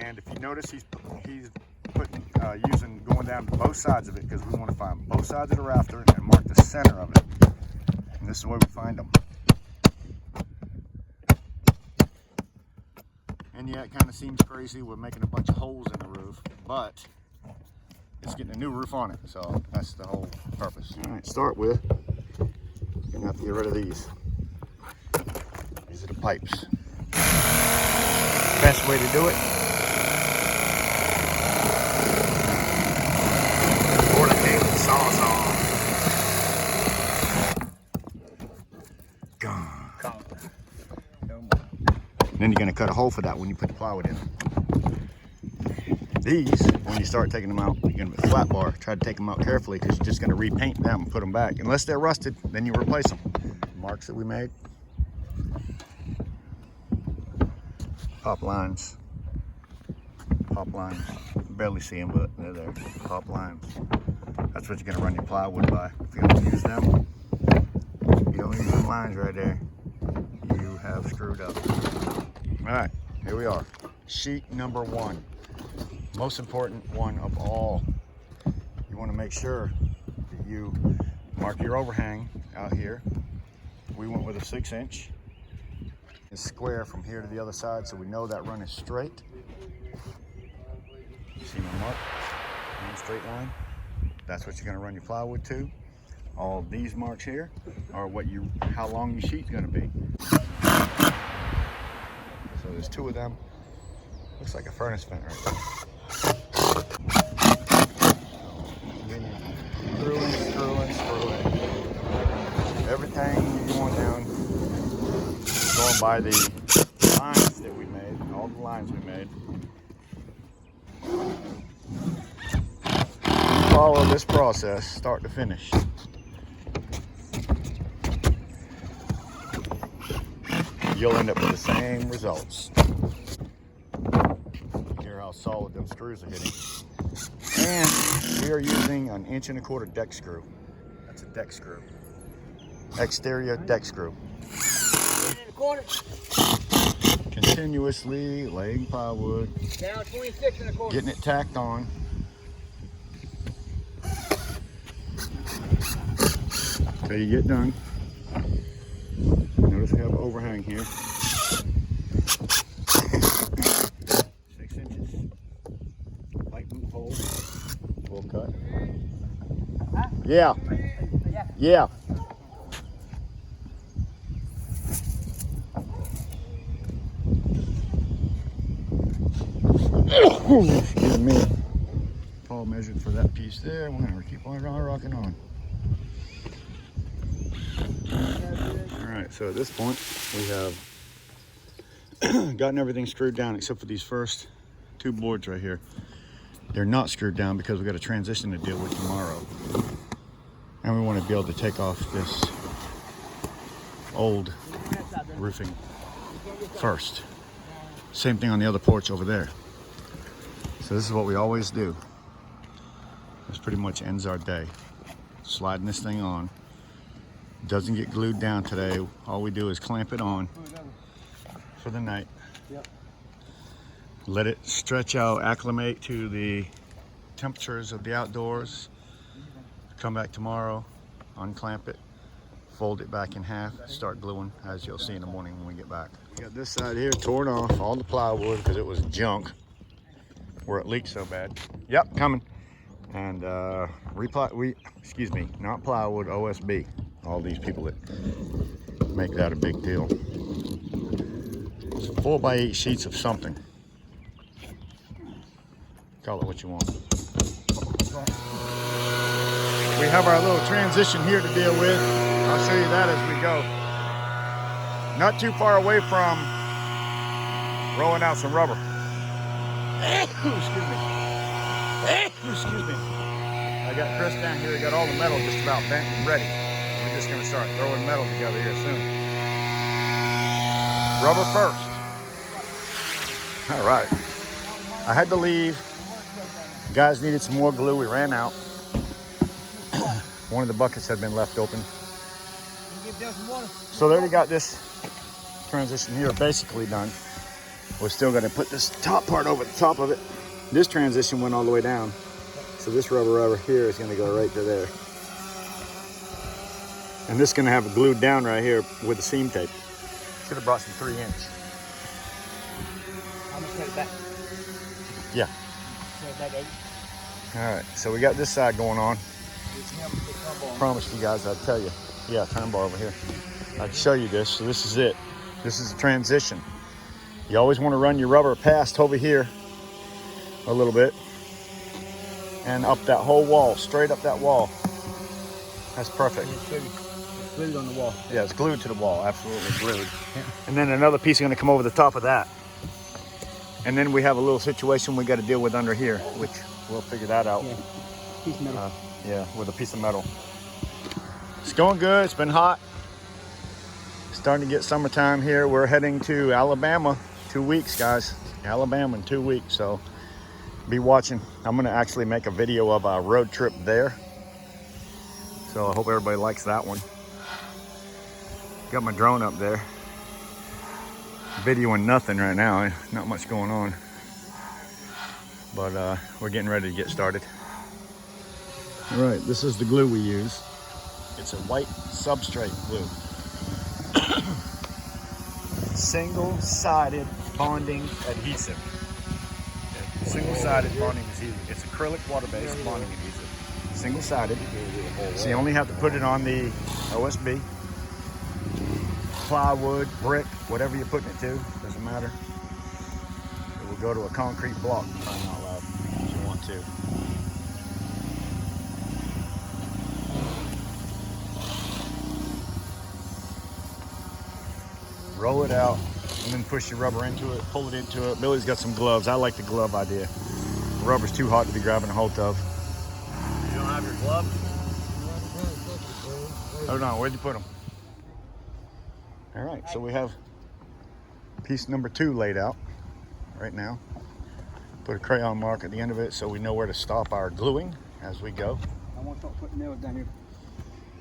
And if you notice, he's putting going down to both sides of it, because we want to find both sides of the rafter and mark the center of it. And this is where we find them. And yeah, it kind of seems crazy. We're making a bunch of holes in the roof, but it's getting a new roof on it, so that's the whole purpose. All right, start with, you're gonna have to get rid of these. These are the pipes. Best way to do it. Pour the cable sauce on. Gone. No more. Then you're gonna cut a hole for that when you put the plywood in. These, when you start taking them out, you're gonna be flat bar. Try to take them out carefully, because you're just gonna repaint them and put them back. Unless they're rusted, then you replace them. Marks that we made. Pop lines. Pop lines. Barely see them, but they're there. Pop lines. That's what you're gonna run your plywood by. If you don't use them, you don't use them lines right there, you have screwed up. All right, here we are. Sheet number 1. Most important one of all. You want to make sure that you mark your overhang out here. We went with a 6-inch. It's square from here to the other side, so we know that run is straight. See my mark? In a straight line. That's what you're going to run your plywood to. All these marks here are how long your sheet's going to be. So there's 2 of them. Looks like a furnace vent right there. Screw in. Everything you want down, going by the lines that we made, all the lines we made. Follow this process, start to finish. You'll end up with the same results. Hear how solid those screws are hitting. And we are using an 1.25-inch deck screw. That's a deck screw. Exterior deck screw. Continuously laying plywood. Down 26 1/4. Getting it tacked on. Until you get done. Notice we have an overhang here. 6 inches. Light boot hole. Full cut. Huh? Yeah. Yeah. Excuse me. Paul measured for that piece there. We're gonna keep on rocking on. All right, so at this point we have gotten everything screwed down except for these first 2 boards right here. They're not screwed down because we got a transition to deal with tomorrow. And we want to be able to take off this old roofing first. Same thing on the other porch over there. So this is what we always do. This pretty much ends our day. Sliding this thing on. Doesn't get glued down today. All we do is clamp it on for the night. Yep. Let it stretch out, acclimate to the temperatures of the outdoors. Come back tomorrow, unclamp it, fold it back in half, start gluing, as you'll see in the morning when we get back. We got this side here torn off, all the plywood, because it was junk where it leaked so bad. Yep, coming. And not plywood, OSB. All these people that make that a big deal. It's 4x8 sheets of something. Call it what you want. We have our little transition here to deal with. I'll show you that as we go. Not too far away from rolling out some rubber. Excuse me. Excuse me. I got Chris down here. He got all the metal just about bent and ready. We're just going to start throwing metal together here soon. Rubber first. All right. I had to leave. Guys needed some more glue. We ran out. One of the buckets had been left open. So they already got this transition here basically done. We're still gonna put this top part over the top of it. This transition went all the way down. So this rubber over here is gonna go right to there. And this is gonna have it glued down right here with the seam tape. Should have brought some 3-inch. I'm gonna set it back. Yeah. Set it back 8. All right, so we got this side going on. It's Promised you guys I'd tell you. Yeah, turn bar over here. I'd show you this. So this is it. This is the transition. You always want to run your rubber past over here a little bit and up that whole wall, straight up that wall. That's perfect. It's glued on the wall. Yeah, it's glued to the wall, absolutely glued. Yeah. And then another piece is going to come over the top of that. And then we have a little situation we got to deal with under here, which we'll figure that out. Yeah. Piece of metal. Yeah, with a piece of metal. It's going good. It's been hot. Starting to get summertime here. We're heading to Alabama. 2 weeks, guys. Alabama in 2 weeks. So be watching. I'm going to actually make a video of our road trip there. So I hope everybody likes that one. Got my drone up there. Videoing nothing right now. Not much going on. But we're getting ready to get started. All right, this is the glue we use. It's a white substrate glue. Single-sided bonding adhesive. Okay. Single-sided bonding adhesive. It's acrylic water-based bonding adhesive. Single-sided. So you only have to put it on the OSB, plywood, brick, whatever you're putting it to. Doesn't matter. It will go to a concrete block if I'm not allowed, if you want to. Roll it out and then push your rubber into it, pull it into it. Billy's got some gloves. I like the glove idea. The rubber's too hot to be grabbing a hold of. You don't have your gloves? Hold on, where'd you put them? All right, so we have piece number 2 laid out right now. Put a crayon mark at the end of it so we know where to stop our gluing as we go. I want to start putting nails down here.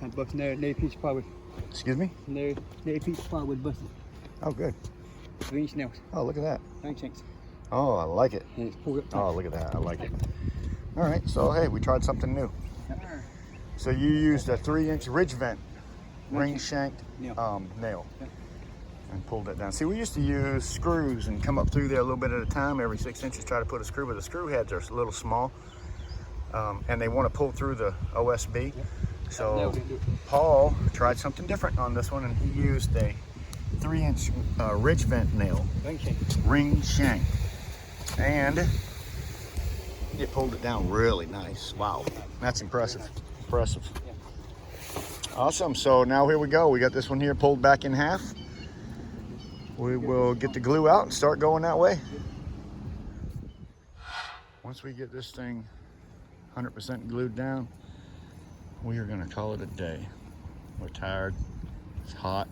And busting there, near piece of plywood. Excuse me? Near piece of plywood busted. Oh, good. 3-inch nails. Oh, look at that. 3 inches. Oh, I like it. And it's pulled up top. Oh, look at that. I like it. All right, so hey, we tried something new. So you used a 3-inch ridge vent ring shanked nail and pulled it down. See, we used to use screws and come up through there a little bit at a time, every 6 inches, try to put a screw, but the screw heads are a little small and they want to pull through the OSB. So Paul tried something different on this one and he used a 3-inch ridge vent nail, ring shank, and it pulled it down really nice. Wow, that's impressive. Awesome. So now here we go. We got this one here pulled back in half. We will get the glue out and start going that way. Once we get this thing 100% glued down, we are going to call it a day. We're tired. It's hot.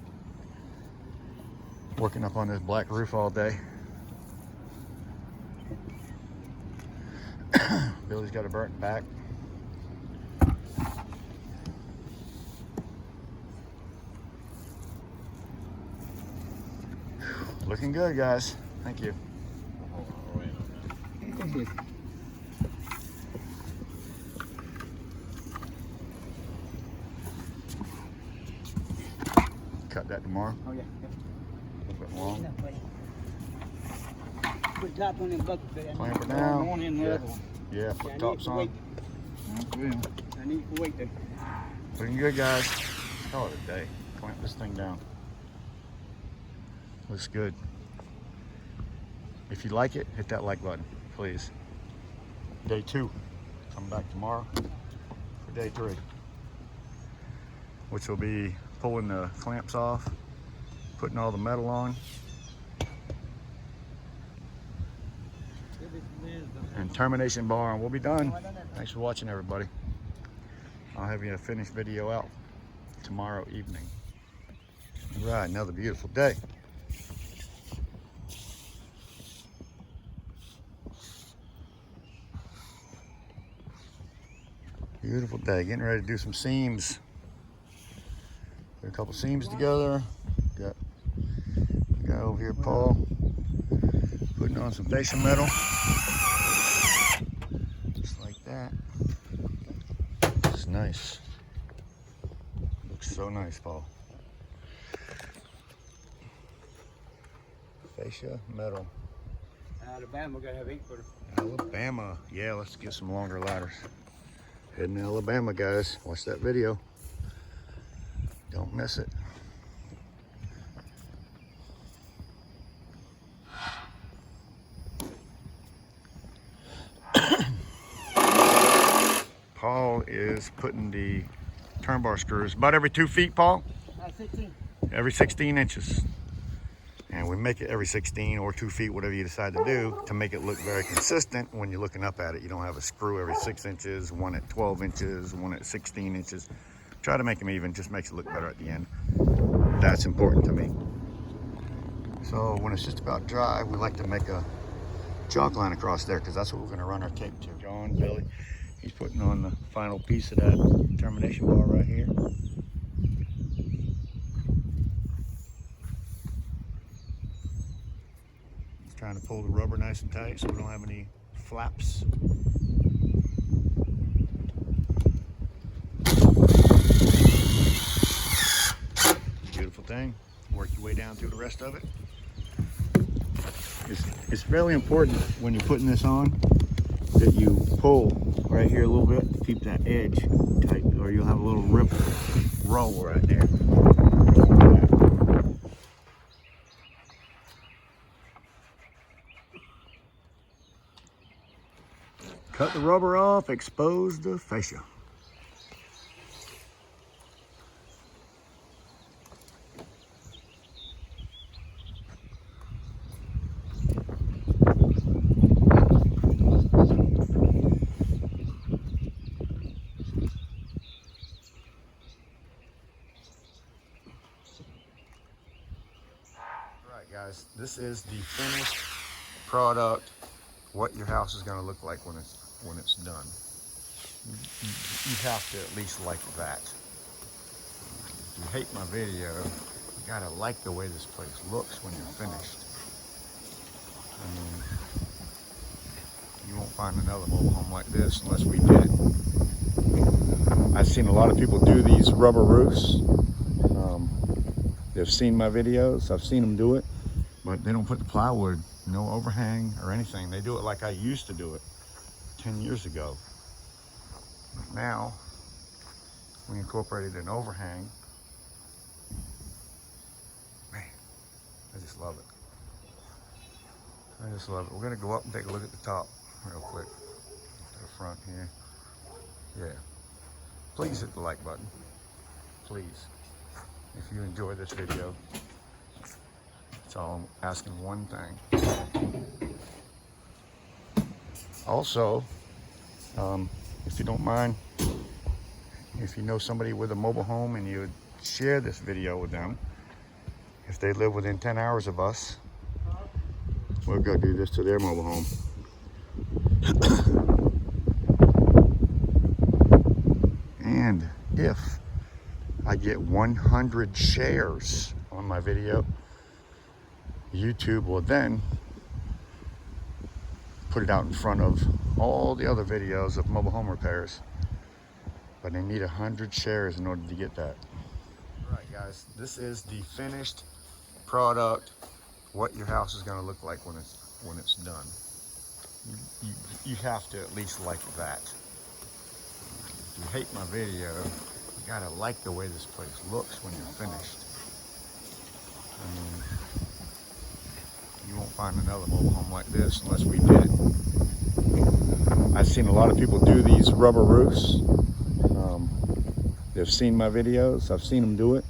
Working up on this black roof all day. Billy's got a burnt back. Looking good, guys. Thank you. Cut that tomorrow. Oh, yeah. A little bit long. Put top on them buckets, but Clamp it down. one in the Yeah. other one. Yeah, put tops on. I need to wait there. Looking good, guys. Call it a day. Clamp this thing down. Looks good. If you like it, hit that like button, please. Day 2. Come back tomorrow for day 3, which will be pulling the clamps off, putting all the metal on, and termination bar, and we'll be done. Thanks for watching, everybody. I'll have you a finished video out tomorrow evening. All right, another beautiful day. Beautiful day. Getting ready to do some seams. Put a couple seams together. Got over here, Paul. on some fascia metal. Just like that. It's nice. Looks so nice, Paul. Fascia metal. Alabama, we gotta have 8-footer. Alabama. Yeah, let's get some longer ladders. Heading to Alabama, guys. Watch that video. Don't miss it. Paul is putting the turn bar screws about every 2 feet, Paul? 16. Every 16 inches. And we make it every 16 or 2 feet, whatever you decide to do, to make it look very consistent when you're looking up at it. You don't have a screw every 6 inches, one at 12 inches, one at 16 inches. Try to make them even, just makes it look better at the end. That's important to me. So when it's just about dry, we like to make a chalk line across there because that's what we're going to run our tape to. John, Billy, he's putting on the final piece of that termination bar right here. He's trying to pull the rubber nice and tight so we don't have any flaps. Beautiful thing. Work your way down through the rest of it. It's really important when you're putting this on that you pull right here a little bit to keep that edge tight, or you'll have a little rip roll right there. Cut the rubber off, expose the fascia. Guys, this is the finished product, what your house is going to look like when it's done. You have to at least like that. If you hate my video, you gotta like the way this place looks when you're finished. I mean, you won't find another mobile home like this unless we did it. I've seen a lot of people do these rubber roofs. They've seen my videos, I've seen them do it. But they don't put the plywood, no overhang or anything. They do it like I used to do it 10 years ago. But now, we incorporated an overhang. Man, I just love it. I just love it. We're gonna go up and take a look at the top real quick. To the front here. Yeah. Please hit the like button. Please. If you enjoy this video. So I'm asking one thing. Also, if you don't mind, if you know somebody with a mobile home and you would share this video with them, if they live within 10 hours of us, we'll go do this to their mobile home. And if I get 100 shares on my video, YouTube will then put it out in front of all the other videos of mobile home repairs. But they need 100 shares in order to get that. All right, guys, this is the finished product, what your house is going to look like when it's done. You have to at least like that. If you hate my video, you gotta like the way this place looks when you're finished. I mean, you won't find another mobile home like this unless we did it. I've seen a lot of people do these rubber roofs. They've seen my videos, I've seen them do it,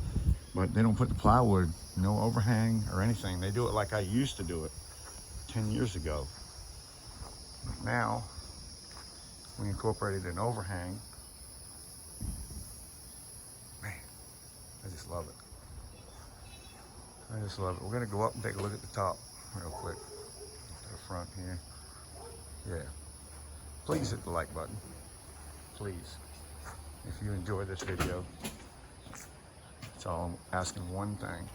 but they don't put the plywood, no overhang or anything. They do it like I used to do it 10 years ago. But now, we incorporated an overhang. Man, I just love it. I just love it. We're gonna go up and take a look at the top real quick. To the front here. Yeah. Please hit the like button. Please. If you enjoy this video. So I'm asking one thing.